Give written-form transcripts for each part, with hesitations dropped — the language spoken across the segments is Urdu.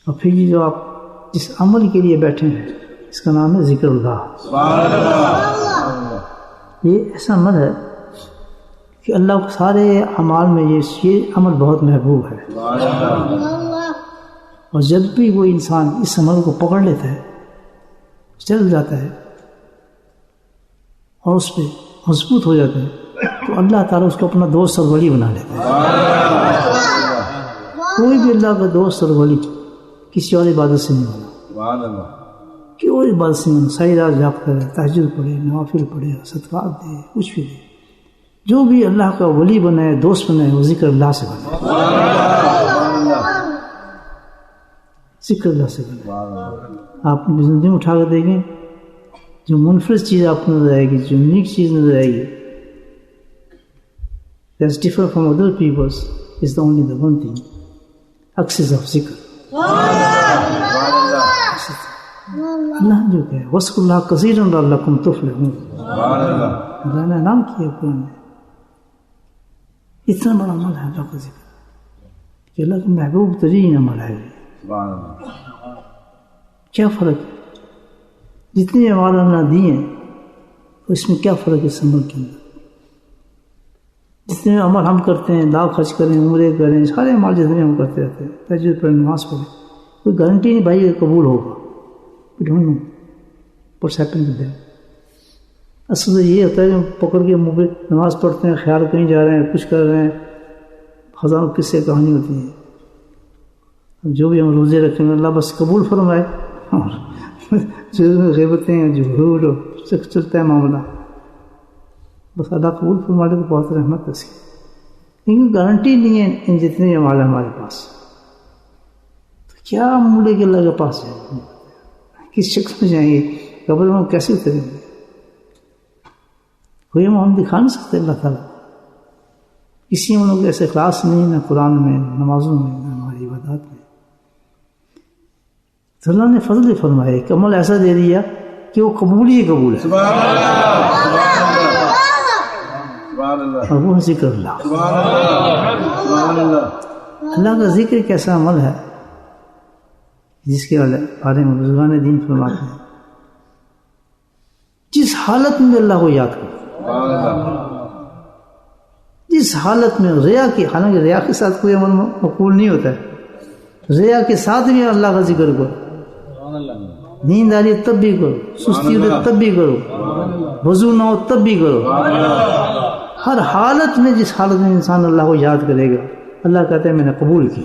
اور پھر یہ جو آپ جس عمل کے لیے بیٹھے ہیں اس کا نام ہے ذکر اللہ. یہ ایسا عمل ہے کہ اللہ کو سارے اعمال میں یہ عمل بہت محبوب ہے. اور جب بھی وہ انسان اس عمل کو پکڑ لیتا ہے چل جاتا ہے اور اس پہ مضبوط ہو جاتا ہے تو اللہ تعالیٰ اس کو اپنا دوست اور ولی بنا لیتا ہے. کوئی بھی اللہ کا دوست اور ولی کسی اور عبادت سے نہیں ہونا, کہ اور عبادت سے نہیں ہونا. ساری رات جاگ کرے, تہجد پڑھے, نوافل پڑھے, صدقات دے, کچھ بھی دے. جو بھی اللہ کا ولی بنے, دوست بنے, وہ ذکر اللہ سے بنے, ذکر اللہ سے بنے. آپ اپنی زندگی میں اٹھا کر دیکھیں, جو منفرد چیز آپ کو نظر آئے گی, جو یونیک چیز نظر آئے گی, that's different from other people's, is the only the one thing, access of ذکر. اللہ جو کہ وَاذْكُرُوا اللَّهَ كَثِيرًا لَعَلَّكُمْ تُفْلِحُونَ, اللہ نے نام کیا قرآن میں. اتنا بڑا عمل ہے اللہ کا ذکر کہ اللہ کا محبوب ترین عمل ہے. کیا فرق ہے جتنے اعمال اللہ دیے ہیں اس میں کیا فرق ہے اس عمل کے اندر. جتنے عمل ہم کرتے ہیں, لاکھ خرچ کریں, عمرے کریں, سارے اعمال جتنے ہم کرتے رہتے ہیں, تہجد پڑھیں, نماز پڑھیں, کوئی گارنٹی نہیں بھائی قبول ہوگا. We don't know what's happening with them. اصل یہ ہوتا ہے کہ پکڑ کے منہ پہ نماز پڑھتے ہیں, خیال کہیں جا رہے ہیں, کچھ کر رہے ہیں, ہزاروں قصے سے کہانی ہوتی ہے. جو بھی ہم روزے رکھیں گے اللہ بس قبول فرمائے, اور جو غیبتیں جو جھوٹ چلتا ہے معاملہ, بس اللہ قبول فرما لے تو بہت رحمت ہے اس کی. لیکن گارنٹی نہیں ہے ان جتنے اعمال ہمارے پاس. تو کیا مولے کے اللہ کے پاس جائیں, کس شکل میں جائیں گے, قبر میں کیسے اتریں گے؟ کوئی ہم دکھا نہیں سکتے اللہ تعالیٰ. کسی ہم لوگ ایسے اخلاص نہیں, نہ قرآن میں, نہ نمازوں میں, نہ ہماری عبادات میں. تو اللہ نے فضل فرمایا, ایک عمل ایسا دے دیا کہ وہ قبول ہی قبول ہے. اور وہ ذکر اللہ. اللہ کا ذکر ایک ایسا عمل ہے جس کے بارے میں بزرگان دین فرماتے ہیں, جس حالت میں اللہ کو یاد کرو, جس حالت میں ریا کی, حالانکہ ریا کے ساتھ کوئی عمل مقبول نہیں ہوتا ہے, ریا کے ساتھ بھی اللہ کا ذکر کرو. نیند آ رہی ہے تب بھی کرو, سستی ہو رہی تب بھی کرو, وضو نہ ہو تب بھی کرو. ہر حالت میں, جس حالت میں انسان اللہ کو یاد کرے گا, اللہ کہتا ہے میں نے قبول کی.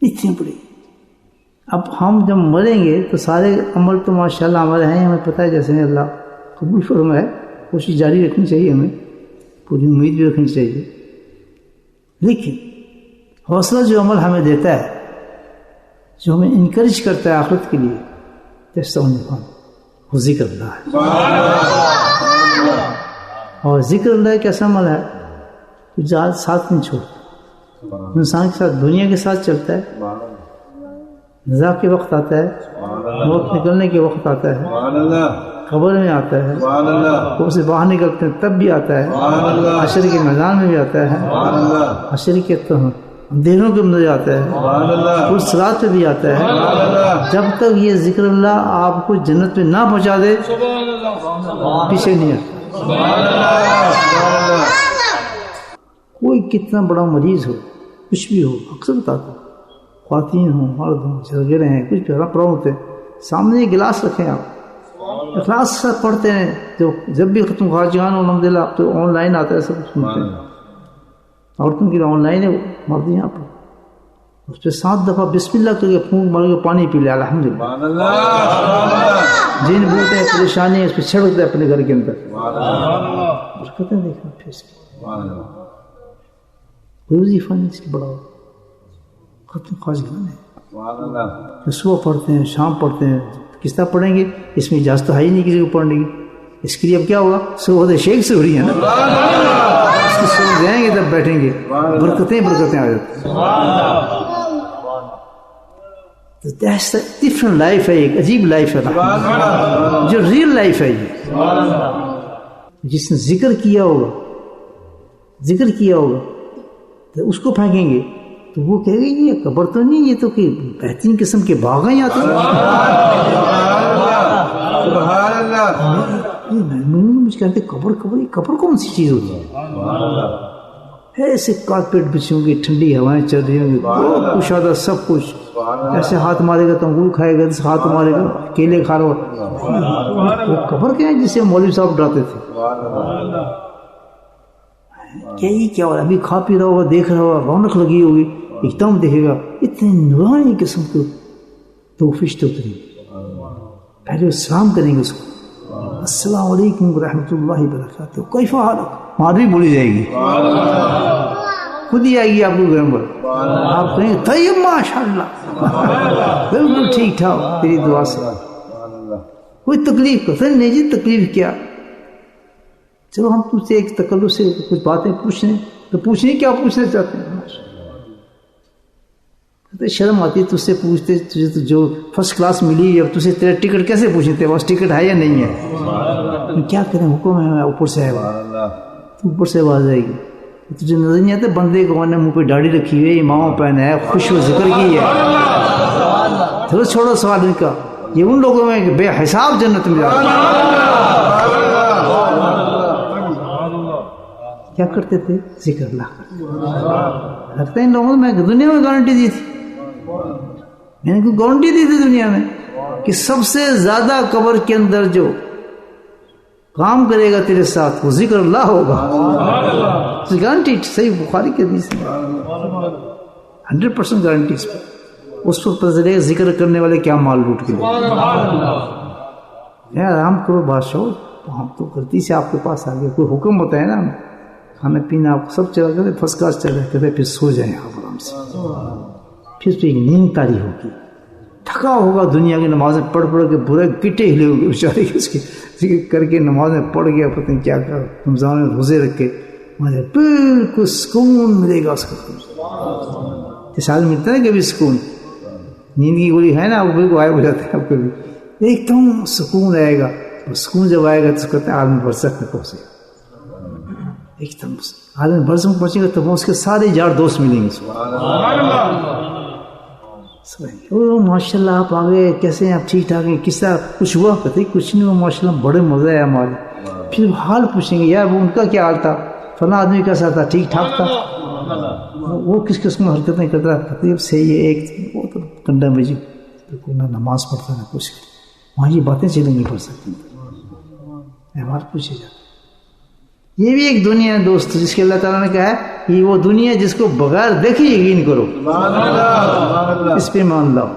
اتنی بڑی. اب ہم جب مریں گے تو سارے عمل تو ماشاءاللہ ہمارے ہیں, ہمیں پتہ ہے جیسے اللہ قبول فرمائے. کوشش جاری رکھنی چاہیے, ہمیں پوری امید بھی رکھنی چاہیے. لیکن حوصلہ جو عمل ہمیں دیتا ہے, جو ہمیں انکریج کرتا ہے آخرت کے لیے, وہ ذکر اللہ ہے. اور ذکر اللہ ایک ایسا عمل ہے جو ساتھ نہیں چھوڑتا. انسان کے ساتھ, دنیا کے ساتھ چلتا ہے, نزا کے وقت آتا ہے, موت نکلنے کے وقت آتا ہے, قبر میں آتا ہے, وہ سے باہر نکلتے ہیں تب بھی آتا ہے, حشر کے میدان میں بھی آتا ہے, حشر کے اندھیروں کے اندر آتا ہے, اس صراط پہ بھی آتا ہے. جب تک یہ ذکر اللہ آپ کو جنت میں نہ پہنچا دے پیچھے نہیں آتا. کوئی کتنا بڑا مریض ہو, کچھ بھی ہو, اکثر بتاتا ہوں, خواتین ہوں, مرد ہوں, جھگڑے ہیں, کچھ بھی پرابلم ہوتے ہیں, سامنے ایک گلاس رکھیں, آپ اخلاص سے پڑھتے ہیں, جو جب بھی ختم خواجان الحمدللہ. اب تو آن لائن آتا ہے, سب سنتے ہیں. عورتوں کی آن لائن ہے, مرد یہاں پر, اس پہ 7 دفعہ بسم اللہ کر کے پھونک مار کے پانی پی لے, الحمدللہ. جن بھوتے ہیں پریشانی ہے اس پہ چھڑک دے اپنے گھر کے اندر. برکتیں دیکھنا پھر اس کی, کوئی وظیفہ نہیں اس کی بڑا ختم خواجگان ہے. صبح پڑھتے ہیں, شام پڑھتے ہیں, کس طرح پڑھیں گے؟ اس میں اجازت ہے ہی نہیں کسی کو پڑھنے کی. اس کے لیے اب کیا ہوگا, صبح شیخ سے ہو رہی ہے نا, اس کی صبح جائیں گے تب بیٹھیں گے, برکتیں آ جاتی. ڈفرنٹ لائف ہے, ایک عجیب لائف ہے جو ریئل لائف ہے. یہ جس نے ذکر کیا ہوگا ذکر کیا ہوگا تو اس کو پھینکیں گے تو وہ کہے گا یہ قبر تو نہیں, یہ تو کہ بہترین قسم کے باغ ہیں. یہاں تو مجھے کہتے قبر کون سی چیز ہوتی ہے؟ ایسے کارپیٹ بچھی ہوں گی, ٹھنڈی ہوائیں چل رہی ہوں گی, کشادہ سب کچھ, ایسے ہاتھ مارے گا تو انگور کھائے گا, ہاتھ مارے گا کیلے کھا رہا. وہ قبر کیا ہے جسے مولوی صاحب ڈراتے تھے؟ کیا یہ کیا ہو رہا ہے؟ ابھی کھا پی رہا ہوگا, دیکھ رہا ہوگا, رونق لگی ہوگی, ایک دم دیکھے گا اتنے نورانی قسم کو دو فرشتے اتریں گے. پہلے سلام کریں گے اس کو, السلام علیکم ورحمۃ اللہ وبرکاتہ, کیف حالک, مادری بولی جائے گی, خود ہی آئے گی آپ کو گھر پر, آپ کہیں گے طیب ماشاء اللہ, بالکل ٹھیک ٹھاک تیری دعا سے, کوئی تکلیف قطعی نہیں جی, تکلیف کیا. چلو ہم تجھ سے ایک تکلف سے کچھ باتیں پوچھ لیں, تو پوچھیں کیا پوچھنا چاہتے ہیں؟ تو شرم آتی ہے تجھ سے پوچھتے, تجھے تو جو فرسٹ کلاس ملی, اب تجھے تیرا ٹکٹ کیسے پوچھتے, بس ٹکٹ ہے یا نہیں ہے؟ کیا کریں, حکم ہے اوپر سے آئے گا, تو اوپر سے آواز آئے گی. تجھے نظر نہیں آتا بندے کو نے منہ پہ داڑھی رکھی ہوئی, امامہ پہنا ہے, خوش و ذکر کی ہے, چلو چھوڑو سوال ان کا, یہ ان لوگوں میں بے حساب جنت میں جاتے ہیں. کیا کرتے تھے؟ ذکر اللہ کرتے. لگتا ہے ان لوگوں نے میں دنیا میں گارنٹی دی تھی, میں نے کوئی گارنٹی دی تھی دنیا میں کہ سب سے زیادہ قبر کے اندر جو کام کرے گا تیرے ساتھ وہ ذکر اللہ ہوگا. گارنٹی صحیح بخاری کے حدیث میں 100% گارنٹی اس پر. اس وقت پتہ چلے گا ذکر کرنے والے کیا مال لوٹ کے لے. آرام کرو بادشاہ, ہم تو غلطی سے آپ کے پاس آ گئے, کوئی حکم ہوتا ہے نا, کھانا پینا آپ سب چلا کرتے, فرسٹ کلاس چل رہے کہتے پھر سو جائیں آپ آرام سے, پھر تو ایک نیند تاری ہوگی. تھکا ہوگا دنیا کی نمازیں پڑھ کے, برے گٹے ہلے ہوگے بیچارے, اس کے کر کے نمازیں پڑھ گیا, پتہ نہیں کیا کر, رمضان میں روزے رکھ کے, مجھے بالکل سکون ملے گا اس کا. سال ملتا ہے کبھی سکون, نیند کی گولی ہے نا, وہ بالکل غائب ہو جاتے ہیں آپ کبھی, ایک دم سکون آئے گا. سکون جب آئے گا تو کہتے ہیں عالم برزخ میں پہنچے گا, ایک دم عالم برزخ میں پہنچے گا تو اس کے سارے یار دوست ملیں گے. ماشاء اللہ آپ آگے کیسے ہیں, آپ ٹھیک ٹھاک ہیں, کس طرح کچھ ہوا؟ کہتے کچھ نہیں ہوا ماشاء اللہ, بڑے مزہ ہے ہمارے. پھر حال پوچھیں گے, یار وہ ان کا کیا حال تھا, فلاں آدمی کیسا تھا, ٹھیک ٹھاک تھا, وہ کس قسم میں حرکتیں کرتا رہا. کہتے اب صحیح ہے, ایک وہ تو کنڈا میں جی نہ نماز پڑھتا نہ کچھ, وہاں یہ باتیں چلیں گی پڑھ سکتی ہمارے پوچھے جاتے. یہ بھی ایک دنیا ہے دوست جس کے اللہ تعالیٰ نے کہا ہے کہ وہ دنیا جس کو بغیر دیکھے یقین کرو, اس پہ مان لاؤ.